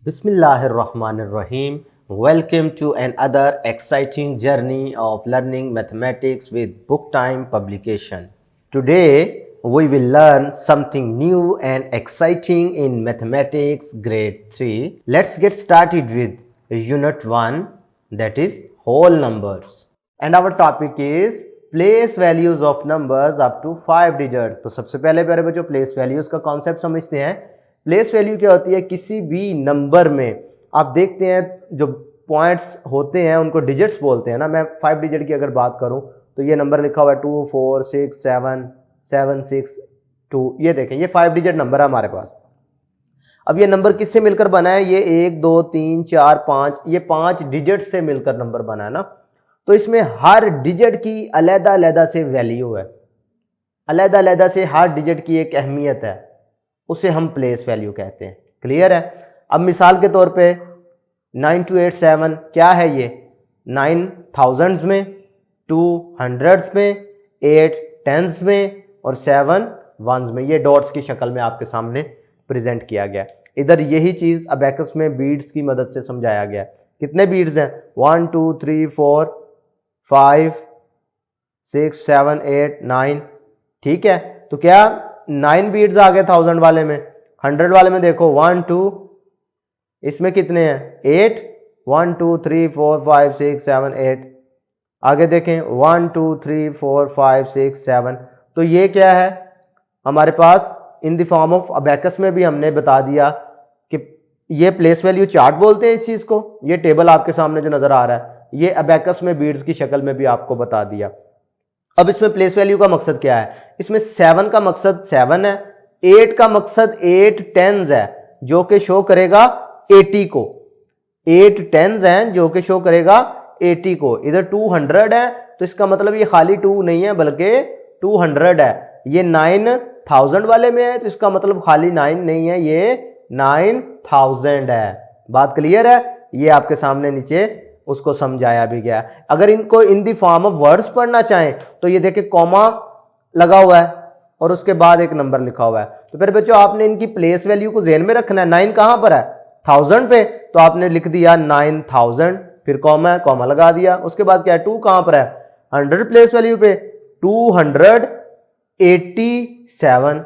Bismillahirrahmanirrahim. Welcome to another exciting journey of learning mathematics with Book Time publication. Today we will learn something new and exciting in mathematics grade 3. Let's get started with unit 1, that is whole numbers. And our topic is place values of numbers up to 5 digits. तो सबसे पहले प्यारे बच्चों place values का concept समझते हैं। Place value क्या होती है? किसी भी नंबर में आप देखते हैं जो पॉइंट्स होते हैं उनको डिजिट्स बोलते हैं ना। मैं 5 डिजिट की अगर बात करूं तो ये नंबर लिखा हुआ है 2 4 6 7 7 6 2। ये देखें, ये 5 डिजिट नंबर है हमारे पास। अब ये नंबर किससे मिलकर बना है? ये 1 2 3 4 5, ये 5 डिजिट से मिलकर नंबर बना है ना। तो इसमें हर डिजिट की अलग अलग से वैल्यू है, अलग अलग से हर डिजिट की एक अहमियत है, उसे हम प्लेस वैल्यू कहते हैं। क्लियर है? अब मिसाल के तौर पे 9287 क्या है? ये 9 थाउजेंड्स में, 2 हंड्रेड्स में, 8 टेंस में और 7 वंस में। ये डॉट्स की शक्ल में आपके सामने प्रेजेंट किया गया। इधर यही चीज अबैकस में बीड्स की मदद से समझाया गया। कितने बीड्स हैं? 1 2 3 4 5 6 7 8 9। ठीक है, तो क्या 9 बीड्स आ गए 1000 वाले में। 100 वाले में देखो 1 2, इसमें कितने हैं? 8। 1 2 3 4 5 6 7 8। आगे देखें 1 2 3 4 5 6 7। तो ये क्या है हमारे पास? In the form of abacus में भी हमने बता दिया कि ये प्लेस वैल्यू चार्ट बोलते हैं इस चीज को। ये टेबल आपके सामने जो नजर आ रहा है ये अबैकस में बीड्स की शक्ल में भी आपको बता दिया। अब इसमें प्लेस वैल्यू का मकसद क्या है? इसमें 7 का मकसद 7 है, 8 का मकसद 8 टेंस है जो कि शो करेगा 80 को। 8 टेंस हैं जो कि शो करेगा 80 को। इधर 200 है तो इसका मतलब ये खाली 2 नहीं है बल्कि 200 है। ये 9000 वाले में है तो इसका मतलब खाली 9 नहीं है, ये 9000 है। बात क्लियर है? ये आपके सामने नीचे उसको समझाया भी गया। अगर इनको इन दी फॉर्म ऑफ वर्ड्स पढ़ना चाहें तो ये देखिए कॉमा लगा हुआ है और उसके बाद एक नंबर लिखा हुआ है। तो फिर बच्चों आपने इनकी प्लेस वैल्यू को ज़हन में रखना है। 9 कहां पर है? 1000 पे, तो आपने लिख दिया 9000, फिर कॉमा है, कॉमा लगा दिया। उसके बाद क्या है? 2 कहां पर है? 100 प्लेस वैल्यू पे 287।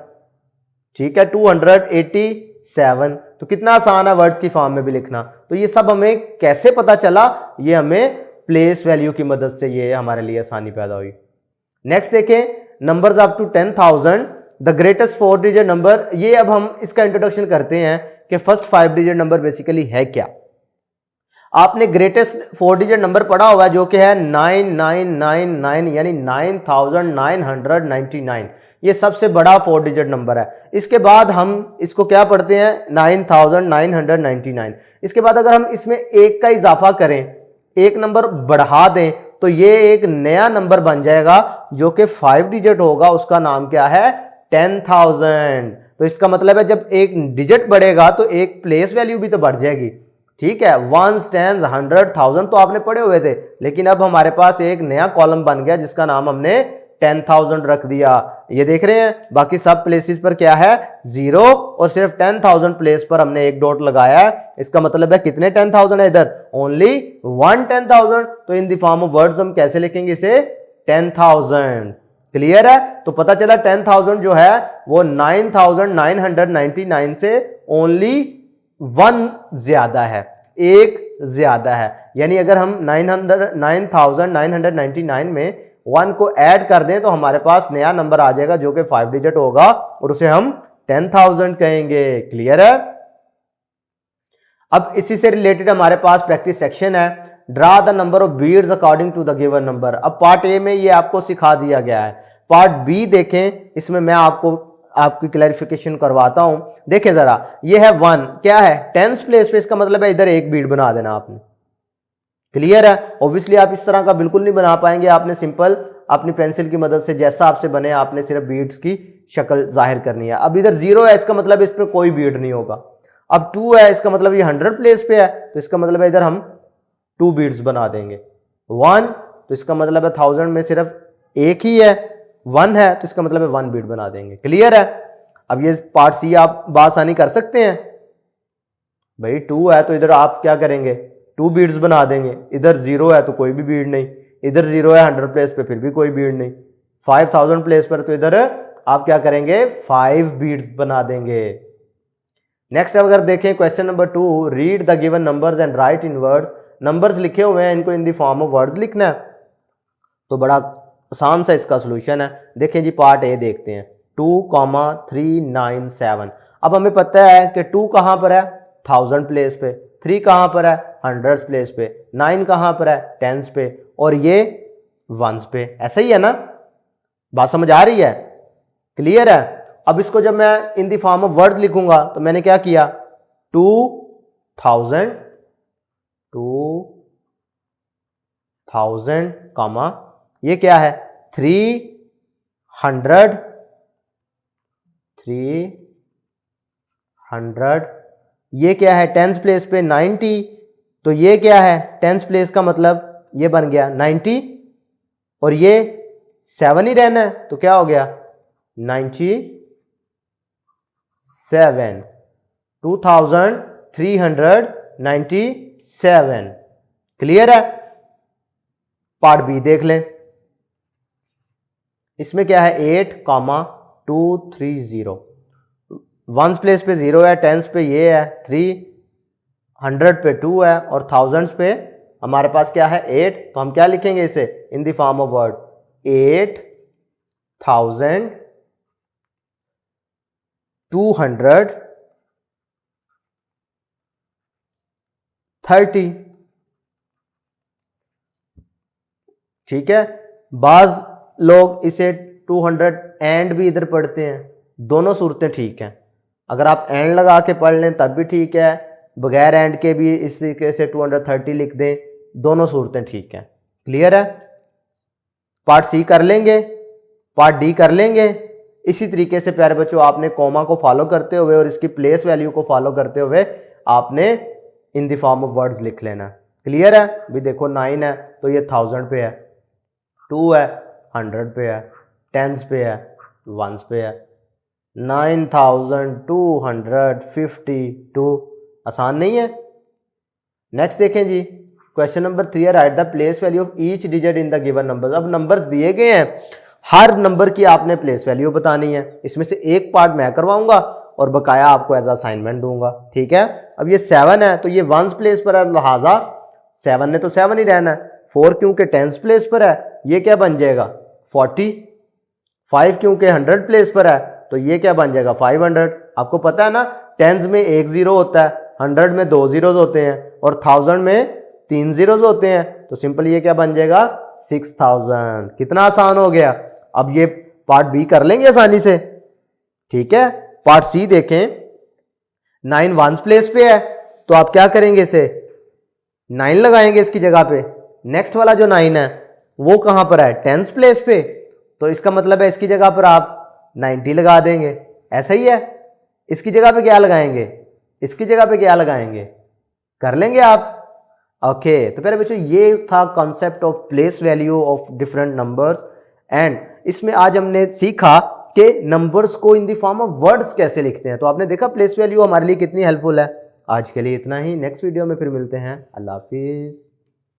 ठीक है, 287। तो कितना आसान है वर्ड्स की फॉर्म में भी लिखना। तो ये सब हमें कैसे पता चला? ये हमें प्लेस वैल्यू की मदद से ये हमारे लिए आसानी पैदा हुई। नेक्स्ट देखें, numbers up to 10,000, the greatest 4 digit number. ये अब हम इसका इंट्रोडक्शन करते हैं कि फर्स्ट 5 डिजिट नंबर बेसिकली है क्या। आपने ग्रेटेस्ट 4 डिजिट नंबर पढ़ा हुआ है जो कि है 9999, यानी 9999। ये सबसे बड़ा 4 डिजिट नंबर है। इसके बाद हम इसको क्या पढ़ते हैं? 9999। इसके बाद अगर हम इसमें एक का इजाफा करें, एक नंबर बढ़ा दें, तो ये एक नया नंबर बन जाएगा जो कि 5 डिजिट होगा। उसका नाम क्या है? 10,000। तो इसका मतलब है जब एक डिजिट बढ़ेगा तो एक प्लेस वैल्यू भी तो बढ़ जाएगी। ठीक है, 1 10 100 1000 तो आपने पढ़े हुए थे, लेकिन अब हमारे पास एक नया कॉलम बन गया जिसका नाम हमने 10,000 रख दिया। ये देख रहे हैं, बाकी सब प्लेसेस पर क्या है? 0, और सिर्फ 10,000 प्लेस पर हमने एक डॉट लगाया है। इसका मतलब है कितने 10,000 है इधर? ओनली 1 10,000। तो इन द फॉर्म ऑफ वर्ड्स हम कैसे लिखेंगे इसे? 10,000। क्लियर है? तो पता चला 10,000 जो है वो 9,999 से ओनली 1 ज्यादा है, एक ज्यादा है। यानी अगर हम 9,999 में 1 को ऐड कर दें तो हमारे पास नया नंबर आ जाएगा जो कि 5 डिजिट होगा और उसे हम 10,000 कहेंगे। क्लियर है? अब इसी से रिलेटेड हमारे पास प्रैक्टिस सेक्शन है। Draw the number of beads according to the given number. अब पार्ट ए में ये आपको सिखा दिया गया है। पार्ट बी देखें, इसमें मैं आपकी क्लैरिफिकेशन करवाता हूं। देखें जरा, ये है 1, क्या है? टेंस प्लेस पे, इसका मतलब है इधर एक बीड बना देना आपने। क्लियर है? ऑब्वियसली आप इस तरह का बिल्कुल नहीं बना पाएंगे। आपने सिंपल अपनी पेंसिल की मदद से जैसा आपसे बने आपने सिर्फ बीड्स की शक्ल जाहिर करनी है। अब इधर 0 है, इसका मतलब इस पर कोई बीड नहीं होगा। अब 2 है, इसका मतलब ये 100 प्लेस पे है, तो इसका मतलब है इधर हम 2 बीड्स बना देंगे। 1, तो इसका मतलब है 1000 में सिर्फ एक ही है, 1 है, तो इसका मतलब है 1 बीड बना देंगे। क्लियर है? अब ये पार्ट सी आप बासानी कर सकते हैं। भाई 2 है तो इधर आप क्या करेंगे, 2 बीड्स बना देंगे। इधर 0 है तो कोई भी बीड नहीं, इधर 0 है 100 प्लेस पे फिर भी कोई बीड नहीं, 5000 प्लेस पर तो इधर आप क्या करेंगे, 5 बीड्स बना देंगे। नेक्स्ट अगर देखें question number 2, read the given numbers and right in words. Numbers लिखे हुए हैं, इनको इन द फॉर्म ऑफ वर्ड्स लिखना है। तो बड़ा आसान सा इसका सोल्यूशन है। देखें जी पार्ट ए देखते हैं, 2,397। अब हमें पता है कि 2 कहां पर है, 1000 प्लेस पे, 3 कहां पर है, 100 प्लेस पे, 9 कहां पर है, 10s पे, और ये 1s पे। ऐसा ही है ना, बात समझ आ रही है, क्लियर है। अब इसको जब मैं इन द फॉर्म ऑफ वर्ड लिखूंगा तो मैंने क्या किया, 2000 कामा ये क्या है 300 ये क्या है 10s प्लेस पे 90, तो ये क्या है 10s प्लेस का मतलब ये बन गया 90, और ये 7 ही रहना है तो क्या हो गया 97, 2397। क्लियर है। पार्ट बी देख लें, इसमें क्या है 8,230। 1s प्लेस पे 0 है, 10s पे ये है 3, 100 पे 2 है, और 1000s पे हमारे पास क्या है 8। तो हम क्या लिखेंगे इसे इन द फॉर्म ऑफ वर्ड, 8,230। ठीक है। बाज लोग इसे 200 एंड भी इधर पढ़ते हैं, दोनों सूरतें ठीक हैं। अगर आप एंड लगा के पढ़ लें तब भी ठीक है, बगैर एंड के भी इस तरीके से 230 लिख दें, दोनों सूरतें ठीक हैं। क्लियर है। पार्ट सी कर लेंगे, पार्ट डी कर लेंगे। इसी तरीके से प्यारे बच्चों आपने कॉमा को फॉलो करते हुए और इसकी प्लेस वैल्यू को फॉलो करते हुए आपने इन द फॉर्म ऑफ वर्ड्स लिख लेना। क्लियर है। भी देखो 9 है तो ये 1000 पे है, 2 है 100 पे है, 10s पे है, 1s पे है, 9252। आसान नहीं है। नेक्स्ट देखें जी क्वेश्चन नंबर 3 है, right the place value of each digit in the given number. अब नंबर दिए गए हैं, हर नंबर की आपने प्लेस वैल्यू बतानी है। इसमें से एक पार्ट मैं करवाऊंगा और बकाया आपको एज असाइनमेंट दूंगा। ठीक है। अब ये 7 है तो ये 1s प्लेस पर है, लिहाजा 7 ने तो 7 ही रहना है। 4 क्योंकि 10s प्लेस पर है, ये क्या बन जाएगा 40। 5 क्योंकि 100 प्लेस पर है तो ये क्या बन जाएगा 500। आपको पता है ना 10s में 1 0 होता है, 100 में 2 zeros होते हैं, और 1000 में 3 zeros होते हैं। तो सिंपल ये क्या बन जाएगा 6000। कितना आसान हो गया। अब ये पार्ट बी कर लेंगे आसानी से। ठीक है। पार्ट सी देखें, 9 1s प्लेस पे है तो आप क्या करेंगे, इसे 9 लगाएंगे इसकी जगह पे। नेक्स्ट वाला जो 9 है वो कहां पर है 10s प्लेस पे, तो इसका मतलब है इसकी जगह पर आप 90 लगा देंगे। ऐसा ही है। इसकी जगह पे क्या लगाएंगे, इसकी जगह पे क्या लगाएंगे, कर लेंगे आप। ओके। तो प्यारे बच्चों ये था concept of place value of different numbers, and इसमें आज हमने सीखा कि नंबर्स को इन द फॉर्म ऑफ वर्ड्स कैसे लिखते हैं। तो आपने देखा प्लेस वैल्यू हमारे लिए कितनी हेल्पफुल है। आज के लिए इतना ही, नेक्स्ट वीडियो में फिर मिलते हैं। अल्लाह हाफिज।